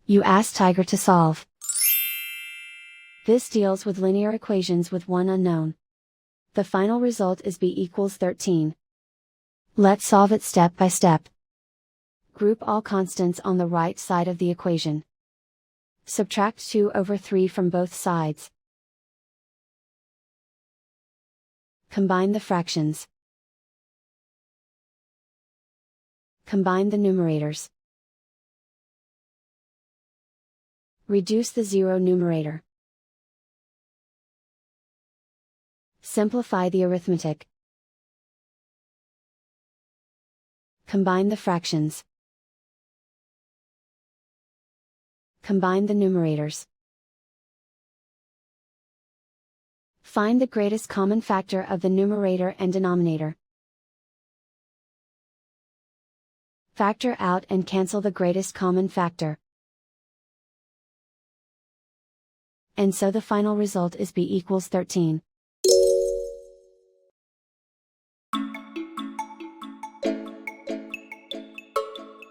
You ask Tiger to solve. This deals with linear equations with one unknown. The final result is b equals 13. Let's solve it step by step. Group all constants on the right side of the equation. Subtract 2/3 from both sides. Combine the fractions. Combine the numerators. Reduce the zero numerator. Simplify the arithmetic. Combine the fractions. Combine the numerators. Find the greatest common factor of the numerator and denominator. Factor out and cancel the greatest common factor. And so the final result is b equals 13.